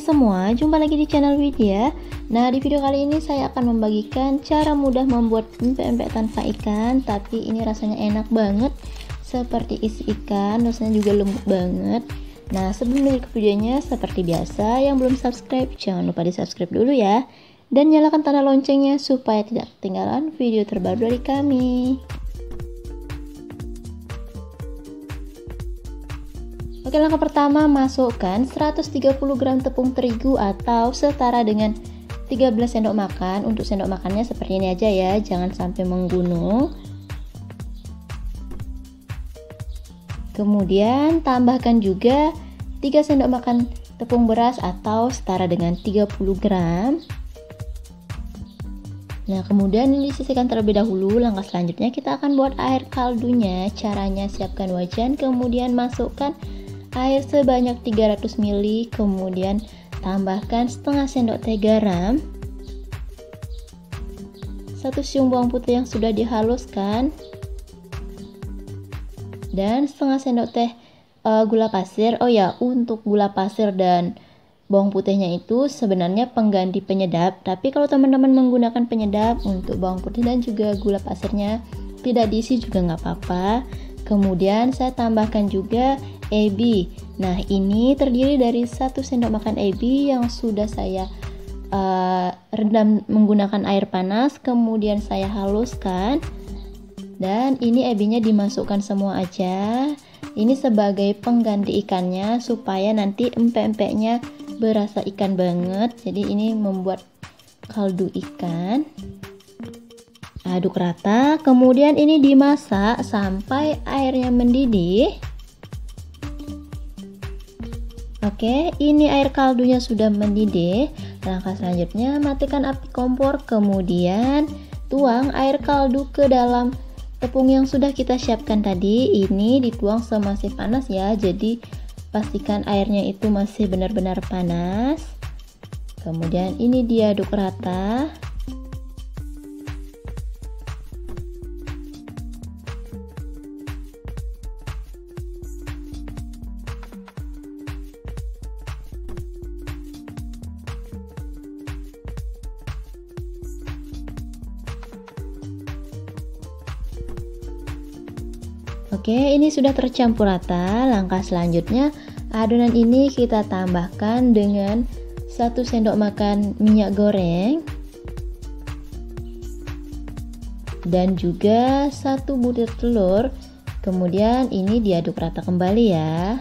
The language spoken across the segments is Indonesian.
semua, jumpa lagi di channel Widya. Nah, di video kali ini saya akan membagikan cara mudah membuat empek-empek tanpa ikan, tapi ini rasanya enak banget, seperti isi ikan, rasanya juga lembut banget. Nah, sebelum lanjut ke videonya, seperti biasa, yang belum subscribe, jangan lupa di subscribe dulu ya, dan nyalakan tanda loncengnya supaya tidak ketinggalan video terbaru dari kami. Oke, langkah pertama, masukkan 130 gram tepung terigu atau setara dengan 13 sendok makan. Untuk sendok makannya seperti ini aja ya, jangan sampai menggunung. Kemudian tambahkan juga 3 sendok makan tepung beras atau setara dengan 30 gram. Nah, kemudian disisihkan terlebih dahulu. Langkah selanjutnya kita akan buat air kaldunya. Caranya, siapkan wajan, kemudian masukkan air sebanyak 300 ml, kemudian tambahkan setengah sendok teh garam, 1 siung bawang putih yang sudah dihaluskan, dan setengah sendok teh gula pasir. Oh ya, untuk gula pasir dan bawang putihnya itu sebenarnya pengganti penyedap, tapi kalau teman-teman menggunakan penyedap untuk bawang putih dan juga gula pasirnya tidak diisi juga nggak apa-apa. Kemudian saya tambahkan juga ebi. Nah, ini terdiri dari 1 sendok makan ebi yang sudah saya rendam menggunakan air panas, kemudian saya haluskan. Dan ini ebinya dimasukkan semua aja. Ini sebagai pengganti ikannya supaya nanti empek-empeknya berasa ikan banget. Jadi ini membuat kaldu ikan. Aduk rata, kemudian ini dimasak sampai airnya mendidih. Oke, ini air kaldunya sudah mendidih. Langkah selanjutnya, matikan api kompor, kemudian tuang air kaldu ke dalam tepung yang sudah kita siapkan tadi. Ini dituang semasih panas ya, jadi pastikan airnya itu masih benar-benar panas. Kemudian ini diaduk rata. Oke, ini sudah tercampur rata. Langkah selanjutnya, adonan ini kita tambahkan dengan 1 sendok makan minyak goreng dan juga 1 butir telur. Kemudian ini diaduk rata kembali ya.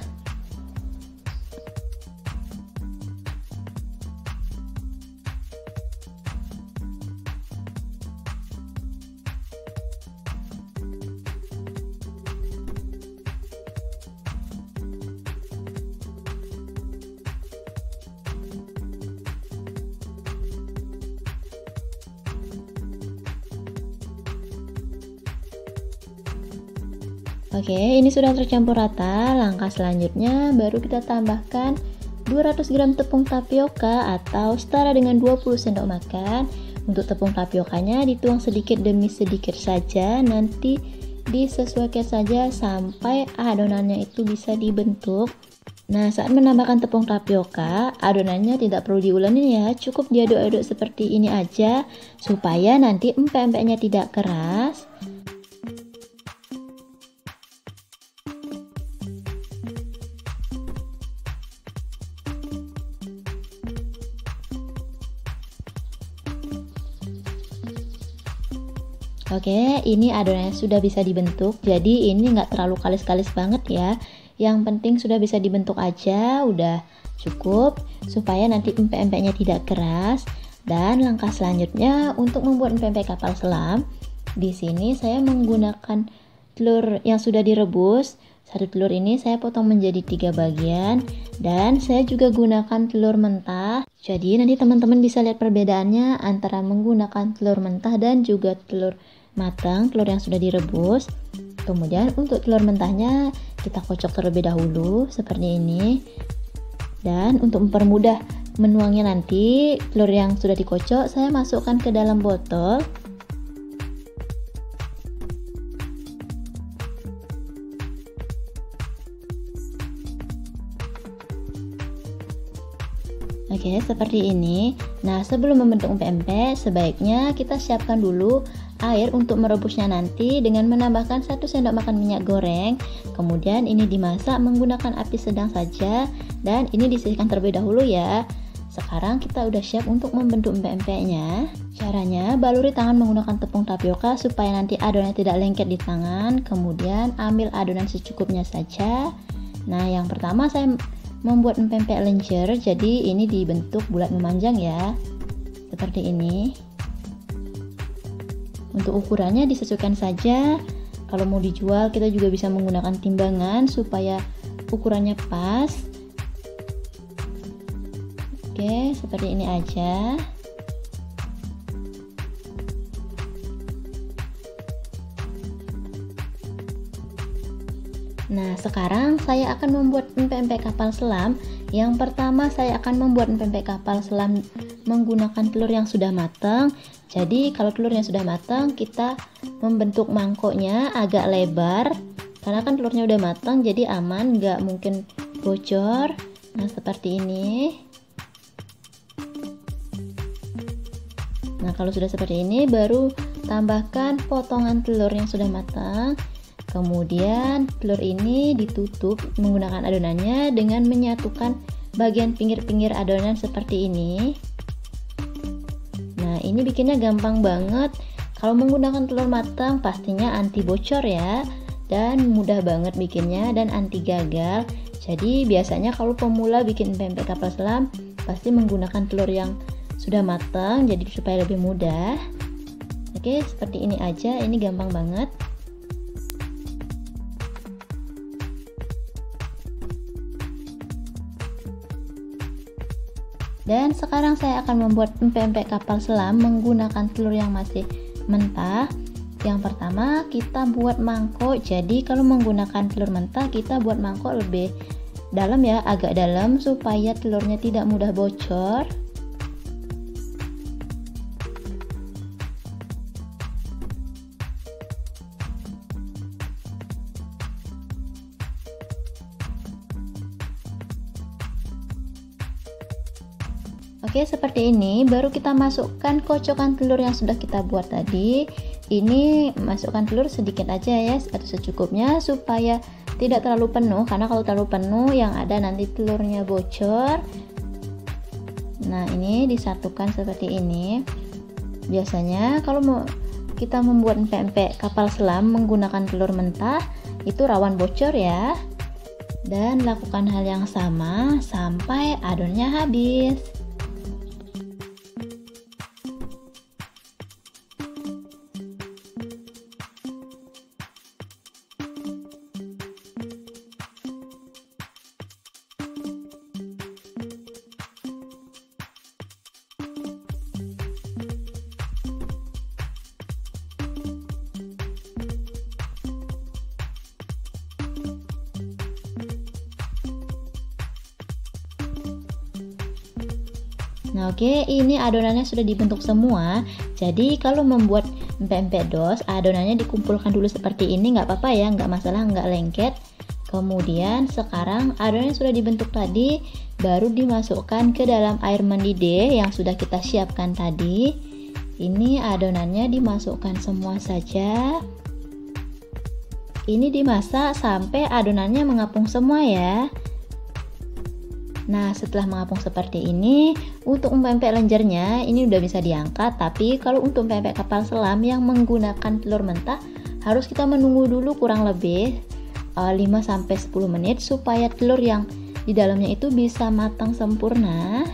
Oke, ini sudah tercampur rata. Langkah selanjutnya baru kita tambahkan 200 gram tepung tapioka atau setara dengan 20 sendok makan. Untuk tepung tapiokanya dituang sedikit demi sedikit saja, nanti disesuaikan saja sampai adonannya itu bisa dibentuk. Nah, saat menambahkan tepung tapioka, adonannya tidak perlu diulangi ya, cukup diaduk-aduk seperti ini aja supaya nanti empek-empeknya tidak keras. Oke, ini adonannya sudah bisa dibentuk, jadi ini nggak terlalu kalis-kalis banget ya. Yang penting sudah bisa dibentuk aja, udah cukup supaya nanti empek-empeknya tidak keras. Dan langkah selanjutnya untuk membuat empek-empek kapal selam, di sini saya menggunakan telur yang sudah direbus. 1 telur ini saya potong menjadi 3 bagian, dan saya juga gunakan telur mentah. Jadi nanti teman-teman bisa lihat perbedaannya antara menggunakan telur mentah dan juga telur matang, telur yang sudah direbus. Kemudian untuk telur mentahnya kita kocok terlebih dahulu seperti ini. Dan untuk mempermudah menuangnya nanti, telur yang sudah dikocok saya masukkan ke dalam botol. Oke, seperti ini. Nah, sebelum membentuk empek-empek, sebaiknya kita siapkan dulu air untuk merebusnya nanti dengan menambahkan 1 sendok makan minyak goreng. Kemudian ini dimasak menggunakan api sedang saja dan ini disisihkan terlebih dahulu ya. Sekarang kita udah siap untuk membentuk empek-empeknya. Caranya, baluri tangan menggunakan tepung tapioka supaya nanti adonannya tidak lengket di tangan. Kemudian ambil adonan secukupnya saja. Nah, yang pertama saya membuat empek-empek lenjer, jadi ini dibentuk bulat memanjang ya, seperti ini. Untuk ukurannya disesuaikan saja. Kalau mau dijual kita juga bisa menggunakan timbangan supaya ukurannya pas. Oke, seperti ini aja. Nah, sekarang saya akan membuat empek-empek kapal selam. Yang pertama saya akan membuat empek-empek kapal selam menggunakan telur yang sudah matang. Jadi kalau telurnya sudah matang, kita membentuk mangkoknya agak lebar. Karena kan telurnya udah matang, jadi aman, nggak mungkin bocor. Nah, seperti ini. Nah, kalau sudah seperti ini, baru tambahkan potongan telur yang sudah matang. Kemudian telur ini ditutup menggunakan adonannya dengan menyatukan bagian pinggir-pinggir adonan seperti ini. Nah, ini bikinnya gampang banget. Kalau menggunakan telur matang pastinya anti bocor ya, dan mudah banget bikinnya dan anti gagal. Jadi biasanya kalau pemula bikin empek-empek kapal selam pasti menggunakan telur yang sudah matang, jadi supaya lebih mudah. Oke, seperti ini aja, ini gampang banget. Dan sekarang saya akan membuat empek-empek kapal selam menggunakan telur yang masih mentah. Yang pertama kita buat mangkok. Jadi kalau menggunakan telur mentah kita buat mangkok lebih dalam ya, agak dalam supaya telurnya tidak mudah bocor. Oke, seperti ini. Baru kita masukkan kocokan telur yang sudah kita buat tadi. Ini masukkan telur sedikit aja ya, atau secukupnya supaya tidak terlalu penuh, karena kalau terlalu penuh yang ada nanti telurnya bocor. Nah, ini disatukan seperti ini. Biasanya kalau kita membuat empek-empek kapal selam menggunakan telur mentah, itu rawan bocor ya. Dan lakukan hal yang sama sampai adonannya habis. Nah, oke, ini adonannya sudah dibentuk semua. Jadi kalau membuat empek-empek dos, adonannya dikumpulkan dulu seperti ini, nggak apa-apa ya, nggak masalah, nggak lengket. Kemudian sekarang adonannya sudah dibentuk tadi, baru dimasukkan ke dalam air mendidih yang sudah kita siapkan tadi. Ini adonannya dimasukkan semua saja. Ini dimasak sampai adonannya mengapung semua ya. Nah, setelah mengapung seperti ini, untuk empek-empek lenjernya ini udah bisa diangkat. Tapi kalau untuk empek-empek kapal selam yang menggunakan telur mentah, harus kita menunggu dulu kurang lebih 5-10 menit supaya telur yang di dalamnya itu bisa matang sempurna.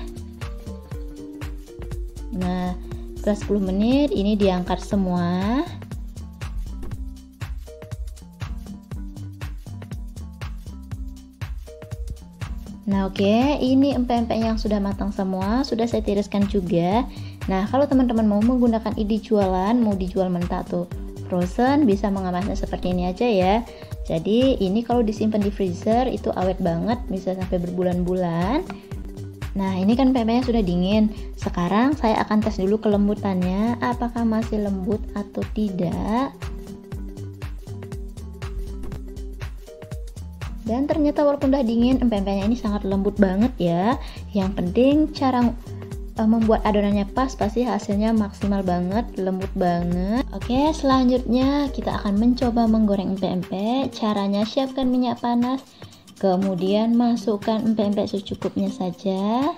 Nah, setelah 10 menit ini diangkat semua. Nah, oke, ini empek-empek yang sudah matang semua, sudah saya tiriskan juga. Nah, kalau teman-teman mau menggunakan ini jualan, mau dijual mentah atau frozen, bisa mengemasnya seperti ini aja ya. Jadi, ini kalau disimpan di freezer itu awet banget, bisa sampai berbulan-bulan. Nah, ini kan empek-empeknya sudah dingin. Sekarang saya akan tes dulu kelembutannya, apakah masih lembut atau tidak. Dan ternyata walaupun udah dingin, empek-empeknya ini sangat lembut banget ya. Yang penting cara membuat adonannya pas, pasti hasilnya maksimal banget, lembut banget. Oke, selanjutnya kita akan mencoba menggoreng empek-empek. Caranya, siapkan minyak panas, kemudian masukkan empek-empek secukupnya saja.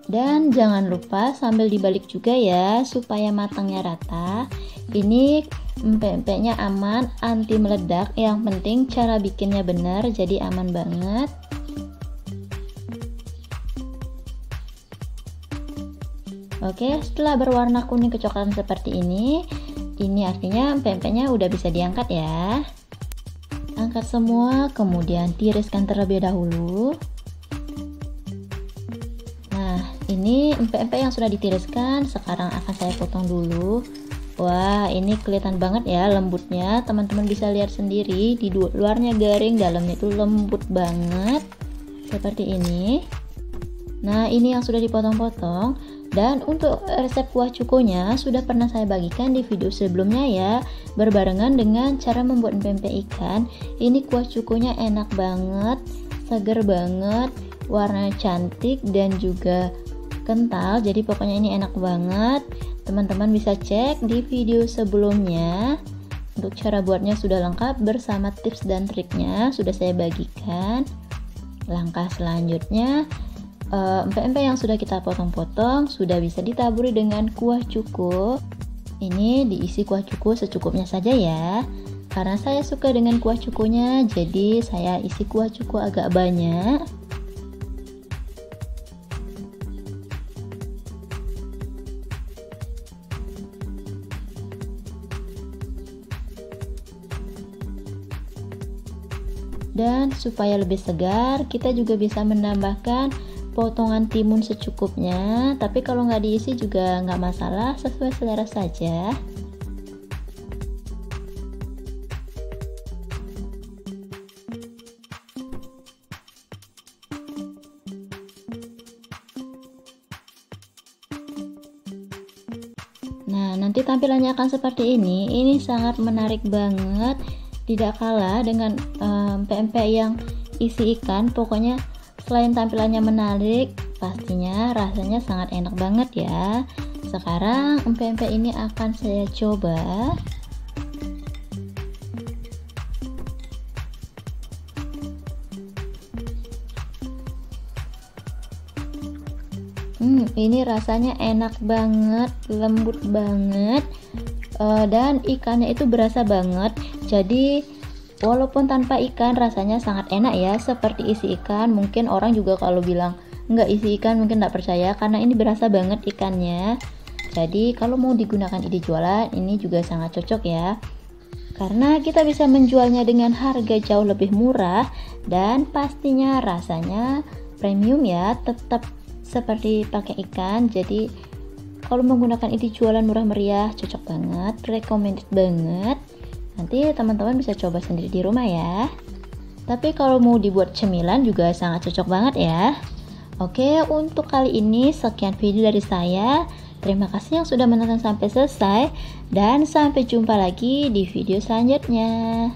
Dan jangan lupa sambil dibalik juga ya, supaya matangnya rata. Ini empek-empeknya aman, anti meledak. Yang penting cara bikinnya benar, jadi aman banget. Oke, setelah berwarna kuning kecoklatan seperti ini artinya empek-empeknya udah bisa diangkat ya. Angkat semua, kemudian tiriskan terlebih dahulu. Nah, ini empek-empek yang sudah ditiriskan, sekarang akan saya potong dulu. Wah, ini kelihatan banget ya lembutnya. Teman-teman bisa lihat sendiri, di luarnya garing, dalamnya itu lembut banget. Seperti ini. Nah, ini yang sudah dipotong-potong. Dan untuk resep kuah cukonya sudah pernah saya bagikan di video sebelumnya ya, berbarengan dengan cara membuat empek-empek ikan. Ini kuah cukonya enak banget, seger banget, warnanya cantik dan juga kental. Jadi pokoknya ini enak banget. Teman-teman bisa cek di video sebelumnya. Untuk cara buatnya sudah lengkap bersama tips dan triknya sudah saya bagikan. Langkah selanjutnya, empek-empek yang sudah kita potong-potong sudah bisa ditaburi dengan kuah cuko. Ini diisi kuah cuko secukupnya saja ya. Karena saya suka dengan kuah cukonya, jadi saya isi kuah cuko agak banyak. Dan supaya lebih segar, kita juga bisa menambahkan potongan timun secukupnya. Tapi kalau nggak diisi juga nggak masalah, sesuai selera saja. Nah, nanti tampilannya akan seperti ini. Ini sangat menarik banget. Tidak kalah dengan empek-empek yang isi ikan. Pokoknya selain tampilannya menarik, pastinya rasanya sangat enak banget ya. Sekarang empek-empek ini akan saya coba. Ini rasanya enak banget, lembut banget. Dan ikannya itu berasa banget. Jadi walaupun tanpa ikan rasanya sangat enak ya, seperti isi ikan. Mungkin orang juga kalau bilang nggak isi ikan mungkin nggak percaya, karena ini berasa banget ikannya. Jadi kalau mau digunakan ide jualan, ini juga sangat cocok ya, karena kita bisa menjualnya dengan harga jauh lebih murah dan pastinya rasanya premium ya, tetap seperti pakai ikan. Jadi kalau menggunakan ide jualan murah meriah, cocok banget, recommended banget. Nanti teman-teman bisa coba sendiri di rumah ya. Tapi kalau mau dibuat cemilan juga sangat cocok banget ya. Oke, untuk kali ini sekian video dari saya. Terima kasih yang sudah menonton sampai selesai, dan sampai jumpa lagi di video selanjutnya.